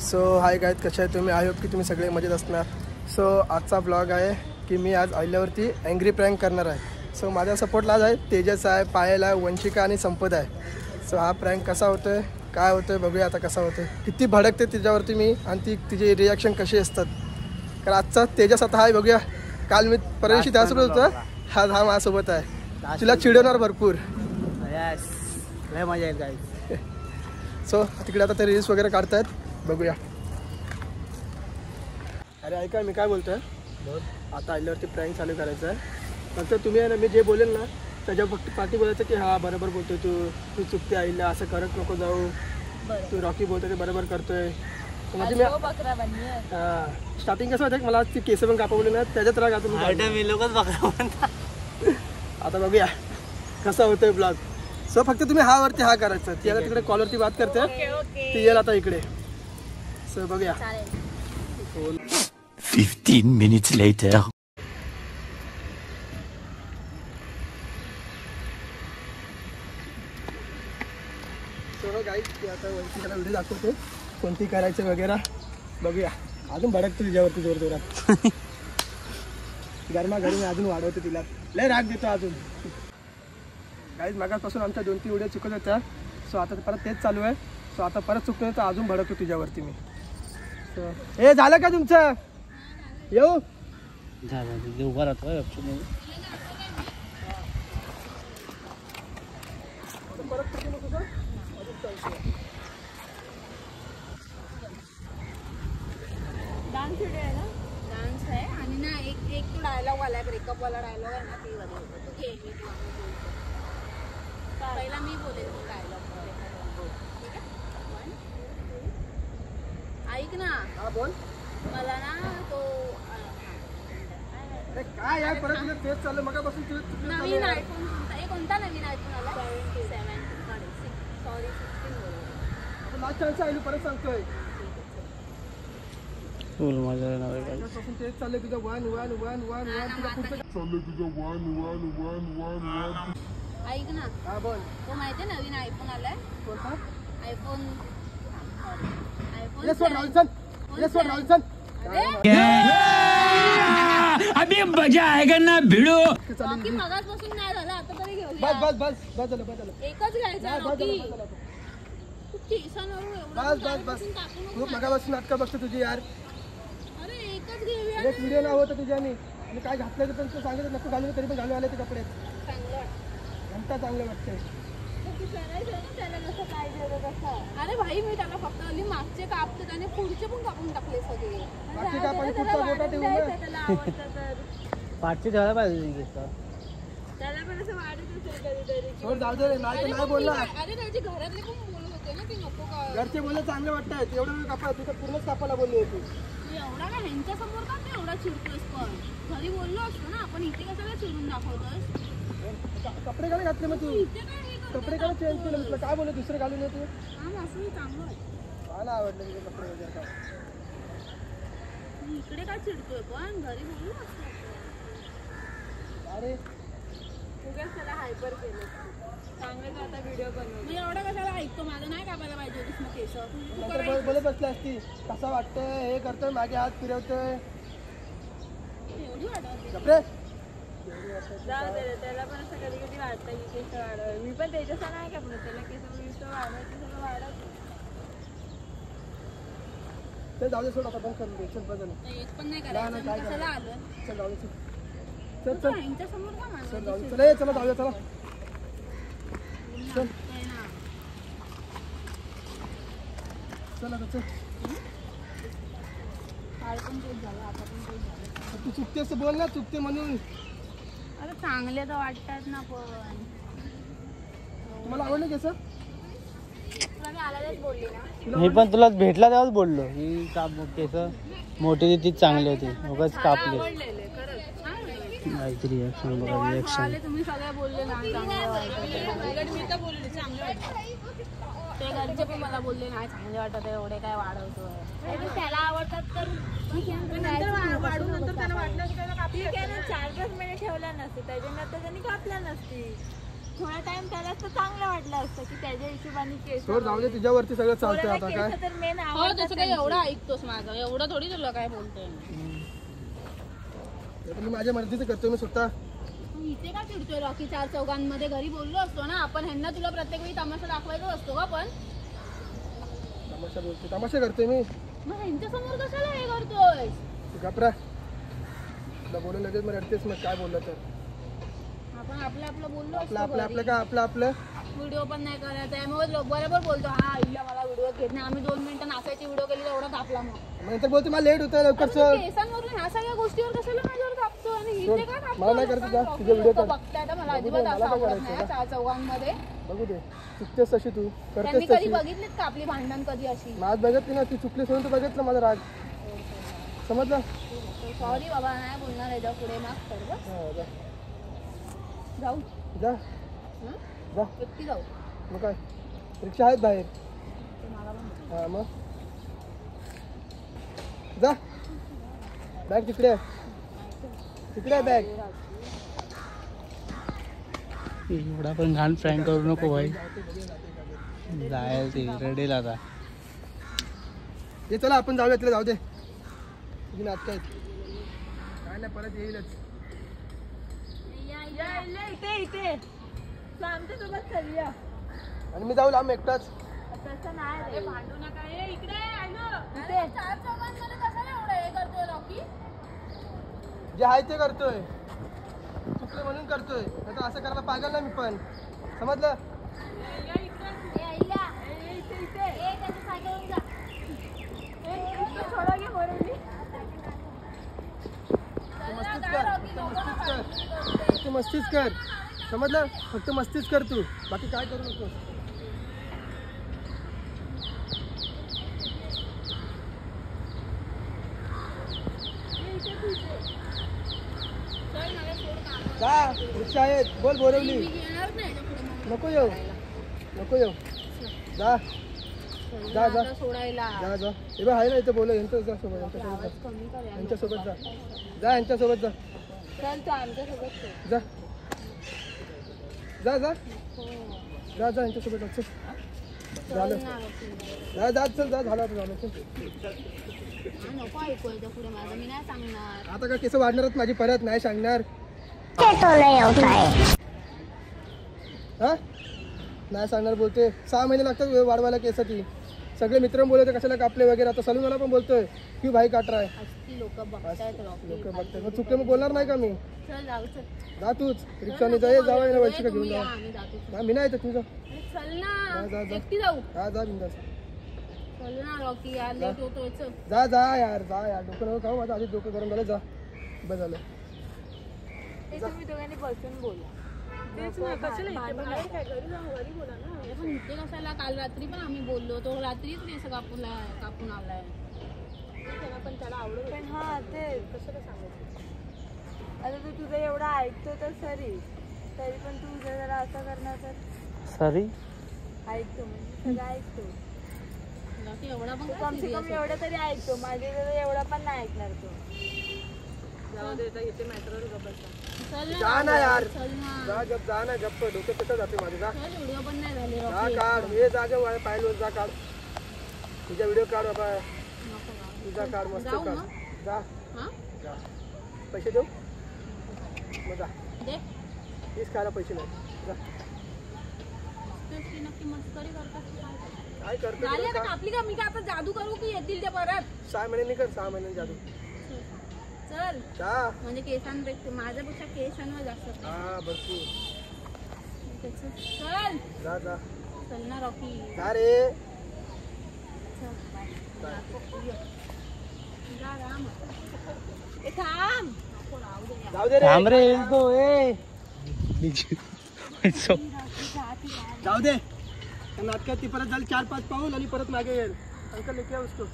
So hi guys, कसे आहे तुम्ही? आय होप की तुम्ही सगळे मजेत असणार. सो आजचा ब्लॉग आहे की मी आज अहिल्यावरती अँग्री प्रँक करणार आहे. सो माझ्या सपोर्टला आज आहे तेजस आहे, पायल आहे, वंशिका आणि संपत आहे. सो हा प्रँक कसा होतो आहे, काय होतं आहे बघूया आता कसा होतो आहे. किती भडकते तिच्यावरती मी आणि तिची रिॲक्शन कशी असतात. कारण आजचा तेजस आता आहे बघूया. काल मी परदेशी त्यासोबत होतं, हा माझ्यासोबत आहे. तुला चिडवणार भरपूर. मजा येईल गाईज. सो तिकडे आता ते रील्स वगैरे काढतायत, बघूया. अरे ऐका, मी काय बोलतोय, आता आल्यावरती प्रँक चालू करायचं आहे. फक्त तुम्ही आहे ना, मी जे बोलेल ना त्याच्या फक्त पाठी बोलायचं की हा बरोबर बोलतोय, तू चुकते आईला, असं करत नको जाऊ. तू रॉकी बोलतोय ते बरोबर करतोय. म्हणजे मी स्टार्टिंग कसं होतं, मला ती केस पण कापवली ना, त्याच्यात राग आता आता बघूया कसा होतोय ब्लॉग. सो फक्त तुम्ही हा वरती हा करायचं. ती आता तिकडे कॉलरती बात करते, ती येईल आता इकडे. सो बघूया. 15 minutes later. सो गाईज, ती आता वरती व्हिडिओ दाखवते कोणती करायचं वगैरे. बघूया. अजून भडकतो तिच्यावरती जोर जोरात. गरमा घरी अजून वाढवतो तिला, लय राग देतो अजून. गाईज मागापासून आमच्या 2-3 व्हिडिओ चुकत होत्या. सो आता परत तेच चालू आहे. सो आता परत चुकतो तर अजून भडकतो तिच्यावरती मी. सो हे झालं का तुमचं? येऊ झालं उभा राहतो डान्स व्हिडिओ आहे ना, डान्स आहे. आणि ना एक तो डायलॉग वाला ब्रेकअप वाला डायलॉग आहे ना, ती पहिला मी बोलेल तो डायलॉग. ऐक ना. हा बोल. मला ना तो काय यार, परत तुझं तेच चाललं मगापासून. नवीन आयफोन कोणता नवीन आयफोन आला? 17 सॉरी 16 आपण लास्ट टाइमचं आलो, परत सांगतोय. फुल मजा येणार आहे. त्याच्यापासून तेच चाललंय तुझं 1 1 1 1 1. तुझं पुढचं चाललंय तुझं 1 1 1 1 1. ऐक ना. हा बोल. तो माहिती आहे नवीन आयफोन आलाय? कोणता आयफोन अभी मजा आएगा ना भिड़ो. रॉकी मगाचपासून नाही झालं, आता तरी घेऊया. बस बस बस बस झालं, बस झालं. एकच घ्यायचा रॉकी. बस बस बस. खूप मगापासून नाटकं बघतो तुझी यार. अरे एकच घेऊया. एक व्हिडिओ नाव होतं तुझ्या. मी काय घातलं पण तू सांगितलं नको घालून, तरी पण घालून आले ते कपडे. घंटा चांगलं वाटतंय. अरे भाई, मी त्याला फक्त मागचे कापते आणि पुढचे पण कापून टाकले सगळे. पाठची ठेवायला पाहिजे. त्याला पण असं वाटत असेल कधीतरी. नाही बोलला. अरे त्याची घरातले पण बोलत होते ना की नको का. घरचे बोलले चांगले वाटतंय, एवढं कापा तुझं पूर्णच कापायला बोलली होती. एवढा का ह्यांच्या समोर का तू एवढा चिडतोस? पण घरी बोललो असतो ना आपण, इथे कशाला चिडून दाखवतोस? कपडे काय घातले मग तू? कपडे काय चेंज केले? म्हटलं काय बोलले दुसरे घालून येते. असं चांगलं आहे. मला आवडलं तुझे कपडे वगैरे. काय इकडे काय चिडतोय? पण घरी बोललो असतो. अरे उगाच त्याला हायपर केलं. चांगलं आता व्हिडिओ बनव. मी एवढा कशाला ऐकतो? माझं नाही कापायला पाहिजे होतीस मग केस. बोलत बसली असती कसं वाटतंय, हे करतोय, मागे हात फिरवतोय. एवढी वाटत कपडे जाऊ दे. त्याला पण असं कधी कधी वाटतं की केस वाढव. मी पण त्याच्यासा नाही कापलं, त्याला केस वाढवायचं सगळं वाढवतो. ते जाऊ दे, सोड आता बंद करून दे. चल बदल. एक पण नाही करायचं. कशाला आलं? चल जाऊ दे. चल चल यांच्या समोर का मला चल जाऊ दे. चला जाऊ दे. चला चल चल आता चल. काल पण तेच झालं, आता पण तेच झालं. तू चुकतेस बोल ना, चुकते म्हणून. अरे चांगले तर वाटतात ना. पण तुम्हाला आवडलं कसं? तुला मी आल्यालाच बोलली ना. मी पण तुला भेटला तेव्हाच बोललो ही केस मोठी ती चांगली होती, उगाच कापली. काहीतरी रिॲक्शन बघा. रिॲक्शन तुम्ही सगळे बोलले ना चांगले वाटत. मी तर बोलले चांगले वाटत. ते घरचे पण मला बोलले नाही चांगले वाटत, एवढे काय वाढवतोय. त्याला आवडतात तर वाढून नंतर त्याला वाटलं की त्याला ठीक आहे ना. 4-5 महिने ठेवल्या नसते, त्याच्यानंतर त्यांनी कापल्या नसती. थोडा टाइम त्याला तर चांगलं वाटलं असतं की त्याच्या हिशोबाने केस सोड जाऊ दे, तुझ्यावरती सगळं चालतंय आता काय. तर मेन हो तसं काही एवढं ऐकतोस माझं एवढं थोडी तुला काय बोलतोय मी माझ्या मर्जीचं करतो मी स्वतः. इथे का चिडतोय रॉकी चार चौघांमध्ये घरी बोललो असतो ना आपण ह्यांना तुला प्रत्येक वेळी तमाशा दाखवायचा असतो का पण तमाशा बोलते तमाशा करतोय मी. मग ह्यांच्या समोर कशाला हे करतोय घाबरा तुला बोलू लगेच मग रडतेस मग काय बोललं तर. आपण आपलं आपलं बोललो आपलं आपलं आपलं काय आपलं आपलं व्हिडिओ पण नाही करायचा आहे मग बरोबर बोलतो हा इल्ला मला व्हिडिओ घेत नाही आम्ही 2 मिनिटं नाचायची व्हिडिओ केली एवढा तापला मग नंतर बोलते मला लेट होतं लवकर चल. केसांवरून ह्या सगळ्या गोष्टीवर कशाला माझ्यावर कापतो आणि इथे का कापतो मला नाही करायचं जा, तुझे व्हिडिओ कर. बघताय आता मला अजिबात असं आवडत नाही चार चौघांमध्ये बघू दे चुकतेस तशी तू त्यांनी करतेस कधी तशी. बघितलीत का आपली भांडण कधी अशी माझ बघितली ना ती चुकलीस म्हणून तू बघितलं माझा राग समजलं. सॉरी बाबा नाही बोलणार याच्या पुढे माफ कर बस. हा, जा जाऊ जा हं? जा एकटी जाऊ मग काय रिक्षा आहेत बाहेर. ते मला पण हा मग जा बॅग तिकडे आहे. तिकडे आहे बॅग. एवढा पण घाण फ्रँक करू नको भाई जायचं रडेल आता. ये चला आपण जाऊया तिला जाऊ दे तुझी नाटकं आहेत काय नाही परत येईलच. इथे इथे आमच्या सोबत चलूया आणि मी जाऊ लांब एकटाच. तसं नाही भांडू नका इकडे चार चौघांमध्ये कशाला एवढं हे करतोय रॉकी जे आहे ते करतोय चुकलं म्हणून करतोय नाही तर असं करायला पागल ना मी पण समजलं. फक्त मस्तीच कर समजलं फक्त मस्तीच कर तू बाकी काय करू नको. जा रिक्षा आहेत बोल बोरवली नको येऊ नको येऊ जा जा जा सोडायला जा जा हे बघ आहे ना इथं बोल यांच्या सोबत यांच्यासोबत जा जा यांच्यासोबत जा चल तू आमच्यासोबत जा जा जा जा जा यांच्यासोबत जा चल. झालं जा जा चल जा झालं आता झालं चल. नको ऐकू याच्या पुढे माझं मी नाही सांगणार आता का केस वाढणारच माझी परत नाही सांगणार. हा नाही सांगणार बोलते 6 महिने लागतात वाढवायला केसाठी. सगळे मित्र बोलवते कशाला कापले वगैरे आता सलूनवाला पण बोलतोय की भाई काट रहा है. लोक बघतायत लोक बघतात मग चुकले मग बोलणार नाही का मी. चल जाऊ चल जा तूच रिक्षाने जा जावा ना वंशिका घेऊन जा. आम्ही जातो हा मी नाही येत तुझं चल जा, ना जा. एकटी जाऊ हा जा बिंदास चल ना रॉकी यार लेट होतोय चल जा जा यार डोकं नको खाऊ माझं आधी डोकं गरम झालं जा बस झालं. तुम्ही दोघांनी बसून बोला पण इथे कशाला काल रात्री पण आम्ही बोललो तो रात्रीच केस कापून आलाय पण त्याला आवडत पण हा ते कशाला सांगायचं आता तू तुझं एवढं ऐकतो तर तरी पण तू जरा असं करणार तर सॉरी ऐकतो म्हणजे सगळं ऐकतो एवढा पण कम से कम एवढं तरी ऐकतो माझे एवढा पण नाही ऐकणार तो जा ना यार जा गप जा ना गप्प डोकं कसं जाते माझं जा व्हिडिओ पण नाही झाले जा काढ हे जागे पाहिलं जा काढ तुझा व्हिडिओ काढ बाबा तुझा काढ मस्त काढ जा जा पैसे देऊ मग जा दे तीच खायला पैसे नाही जा नक्की मस्करी करतात काय करतो झाले का आपली का मी काय आपण जादू करू की येतील ते परत 6 महिन्यांनी कर 6 महिन्यांनी जादू चल जा म्हणजे केसांपेक्षा माझ्यापेक्षा केसांवर जास्त हा भरपूर चल जा जा चल ना रॉकी जा रे चल बाय जा राम ए थांब जाऊ दे रे थांब रे तो ए जाऊ दे त्या नाटकात ती परत झाली 4-5 पाऊल आणि परत मागे येईल अंकल लेके उसको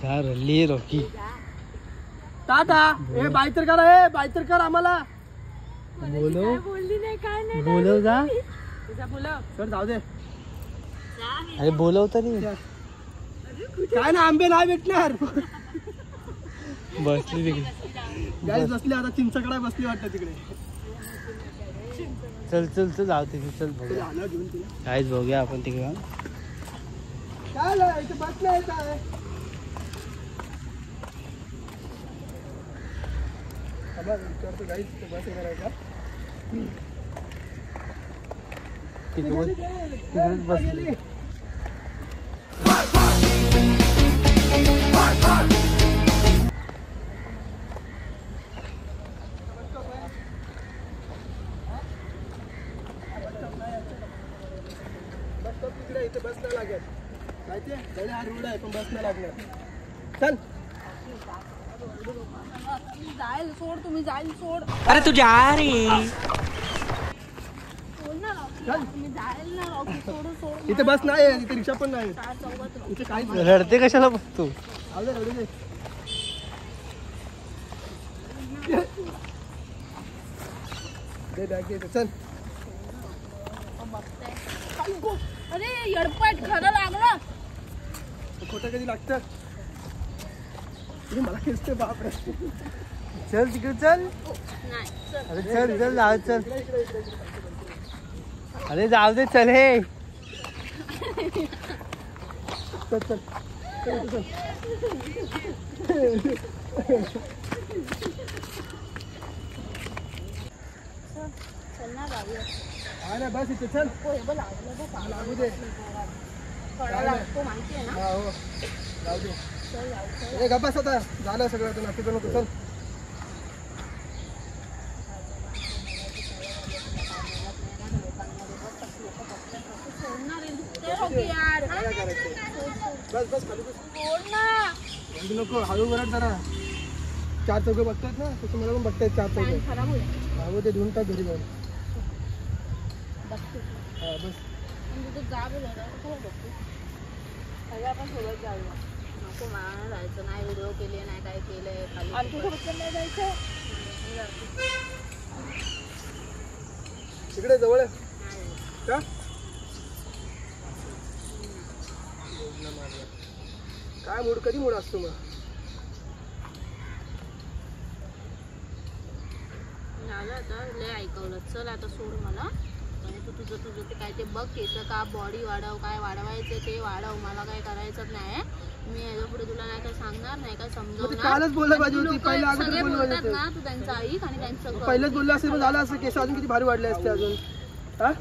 जा रल्ली रॉकी दादा ए बाय तर करा बाय तर कर आम्हाला बोलो बोलली नाही काय नाही बोलव जा सर जाऊ दे अरे बोलव तरी काय ना आंबे नाही भेटणार बसली तिकडे गाईस बसली आता चिंचकडा बसली वाटतं तिकडे चल चल चल जाऊ तिथे चल बघूया काहीच बघूया आपण तिकडे काय इथे बस नाही येत आहे. विचारतो गाईच बस येणार आहे का तिकडेच बसली. इथे बस नाही लागेल माहितीये गणे हा रोड आहे पण बस नाही लागणार. चल जाईल सोड तुम्ही जाईल सोड अरे तू जा रे. सोड ना रॉकी तुम्ही जाईल ना रॉकी सोडून सोड इथे बस नाही आहे इथे रिक्षा पण नाही चार चौघात इथे काहीच रडते कशाला बघतो रडू दे. दे बॅग दे चल. अरे येडपट खरं लागलं खोटं कधी लागतं मला खेचते बापरे. चल तिकडे चल नाही चल अरे चल चल जाऊ चल अरे जाऊ दे चल हे चल चल चल चल ना जाऊया अरे बस इथे चल. हे बघ लागलं बघ लागू दे. खरं लागतो माहिती आहे ना हा हो जाऊ दे. चल जाऊ ए गप्पा आता झालं सगळं तू नक्की नको चल. यार काय करायचं बस बस खाली बस. सोड ना रडू नको हळू वरड जरा. चार चौघे बघतायत ना तसं मला पण बघतायत चार चौघे. खराब होईल लागू ते धुवून टाक घरी जाऊन. बघतो हा बस तू जा बोला बघतो सगळं आपण सोबत जाऊया नको मला नाही जायचं नाही व्हिडिओ केले नाही काय केलंय खाली नाही जायचं तिकडे जवळ आहे का काय मूड कधी मूड असतो मग झालं आता लय ऐकवलं चल आता सोड मला आणि तू तुझं ते काय ते बघ केसं का बॉडी वाढव काय वाढवायचं ते वाढव मला काय करायचंच नाही मी याच्या पुढे तुला नाही काय सांगणार नाही काय समजवणार. कालच बोललं पाहिजे होती पहिले अगोदर सगळे बोललं बोलतात पाहिजे ना तू त्यांचं ऐक आणि त्यांचं पहिलेच बोललं असेल पण झालं असं केस अजून किती भारी वाढले असते अजून. हा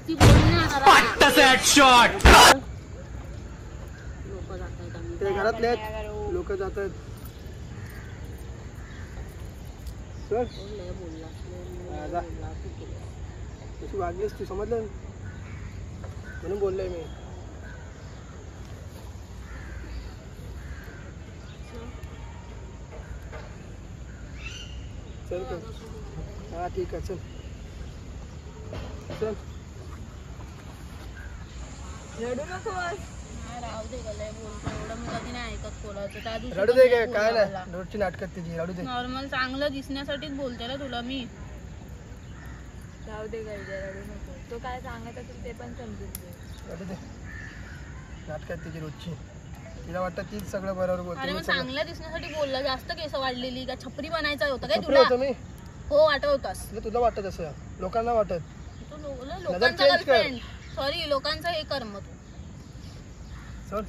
ती बोलणार शॉट लोक जातात आम्ही ते घरातले आहेत लोक जातात. चल हा, जा. तशी वागलीस तू समजलं म्हणून बोललोय मी. चल चल हा ठीक आहे चल चल. रडू नकोस राहू दे गलय बोलतो एवढं मी कधी नाही ऐकत कोणाचं त्या दिवशी रडू दे काय नाही रोजची नाटकात तिची रडू दे. नॉर्मल चांगलं दिसण्यासाठीच बोलते ना तुला मी जाऊ दे गाईला रडू नको तो काय सांगत असेल ते पण समजून घे रडू दे नाटकात तिची रोजची तिला वाटतं तीच सगळं बरोबर अरे मग बोलते. चांगलं दिसण्यासाठी बोलला जास्त केस वाढलेली का छपरी बनायचं होतं काय छपरी तुला होतो मी हो वाटवतास तुला वाटत असं लोकांना वाटत. तू लोकांचा change कर. गर्लफ्रेंड सॉरी लोकांचं हे कर मग तू चल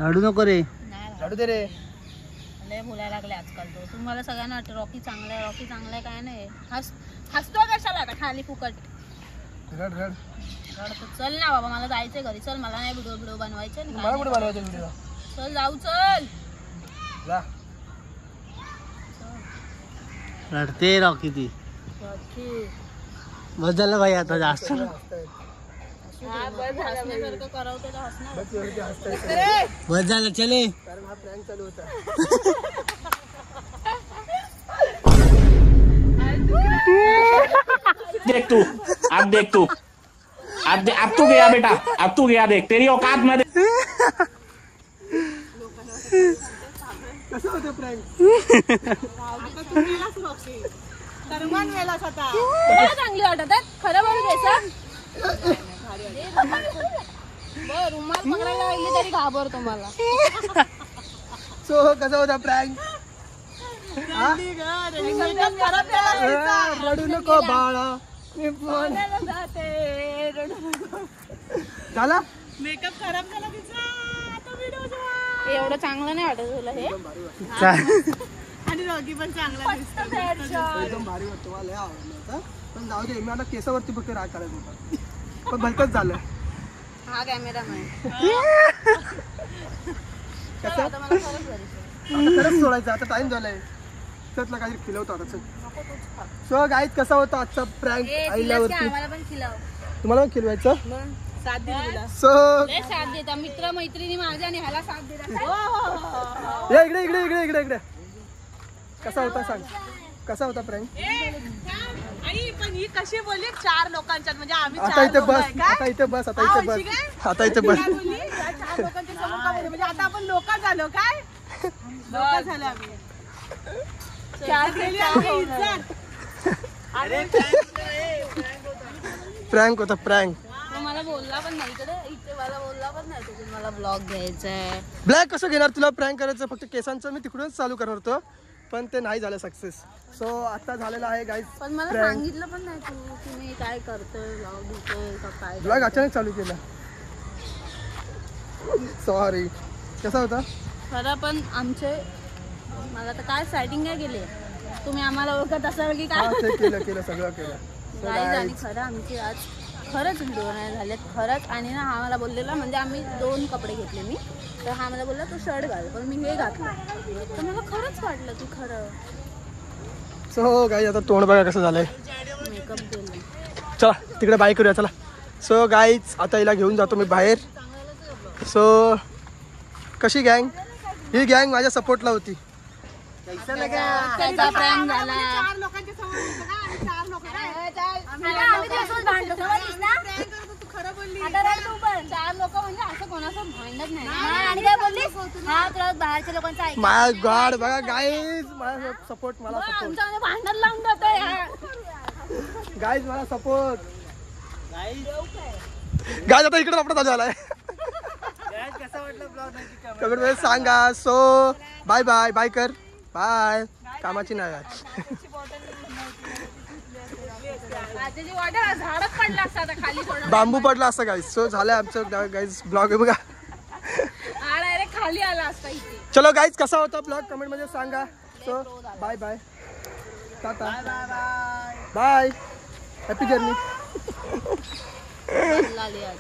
रडू नको रे नाही रडू दे रे. लय बोलायला लागले आजकाल तो तुम्हाला सगळ्यांना वाटतं रॉकी चांगला आहे काय नाही हसतो कशाला आता खाली फुकट रड रड रडतो चल ना बाबा मला जायचंय घरी चल मला नाही व्हिडिओ बनवायचे आणि मला कुठे बनवायचं व्हिडिओ. चल जाऊ चल जा रडते रॉकी ती बस झालं भाई आता जास्त हसण्यासारखं करवते तर हसणार बस एवढं ते हसताय बस झालं चले कारण हा प्रँक चालू होता. देख तू अब तू गया बेटा अब तू गया देख तेरी औकात में कसं होतं प्रँक चांगली वाटत आहे खरं बोल घ्यायचं रुमाल पकडायला लागली तरी घाबरतो मला. सो कसा होता प्रँक हा? रडू नको बाळा मी पण झाला मेकअप खराब झाला तिचा आता व्हिडिओ एवढं चांगलं नाही वाटत तुला हे आणि रॉगी पण चांगला दिसतो एकदम भारी वाटतं मला लय आवडलं होतं पण जाऊ दे मला केसावरती फक्त राग करायचा होता पण भलतंच झालं हा कॅमेरा कसं आता मला खरंच करायचं. आता खरंच सोडायचं आता टाइम झालाय त्यातला काहीतरी खिलवतो आता चल सो गाईज कसा होता आजचा प्रँक आईल्यावरती आम्हाला पण खिलाव तुम्हाला पण खिलवायचं साथ दिली तुला सो लय साथ देता मित्र मैत्रिणी माझ्या आणि ह्याला साथ देतात या इकडे इकडे इकडे इकडे इकडे कसा होता सांग कसा होता प्रँक आणि पण ही कशी बोलली 4 लोकांच्यात म्हणजे आम्ही आता इथे बस आता इथे बस आता इथे बस आता इथे बस 4 लोकांच्या समोर का बोलली? म्हणजे आता आपण लोक झालो काय लोक झालो आम्ही प्रँक होता प्रँक तो मला बोलला पण नाही इथे मला बोलला पण नाही तो मला ब्लॉग घ्यायचा आहे ब्लॅक कसं घेणार तुला प्रँक करायचं फक्त केसांचं मी तिकडूनच चालू करणार होतो पण ते नाही झालं सक्सेस सो आता झालेलं आहे गाईज पण मला सांगितलं पण नाही तू तुम्ही काय करतोय ब्लॉग घेतोय का काय ब्लॉग अचानक चालू केला सॉरी कसा होता खरं पण आमचे मला तर काय सेटिंग काय केली तुम्ही आम्हाला ओळखत असाल की हा काय ते केलं सगळं केलं So गाईज आणि guys, खरं आमची आज खरंच व्हिडिओ नाही झालेत खरंच आणि ना हा मला बोललेला म्हणजे आम्ही 2 कपडे घेतले मी तर हा मला बोलला तू शर्ट घाल पण मी हे घातलं तर मला खरंच वाटलं की खरं सो गाईज आता तोंड बघा कसं झालंय मेकअप केलं चला तिकडे बाय करूया चला सो गाईज आता हिला घेऊन जातो मी बाहेर सो कशी गँग ही गँग माझ्या सपोर्टला होती त्याचा प्रँक झाला 4 लोकांच्या समोर होतं का? आणि 4 लोक काय आम्ही दिवसच भांडलो तू खरं बोलली 4 लोक म्हणजे असं कोणाचं भांडत नाही आणि काय बोललीस हा तुला बाहेरच्या लोकांचं ऐक माय गॉड बघा गाईज मला सपोर्ट मला सपोर्ट आमच्यामध्ये भांडण लावून जातोय गाईज मला सपोर्ट गाईज आता इकडे आपला ताजा आलाय कमेंट मध्ये सांगा सो बाय बाय बाय कर बाय कामाची नाही झाडच पडला असता आता खाली थोडं बांबू पडला असता गाईज सो झालंय आमचं गाईज ब्लॉग आहे बघा डायरेक्ट खाली आला असता इथे चलो गाईज कसा होता ब्लॉग कमेंट मध्ये सांगा so bye bye tata bye happy journey लागली आज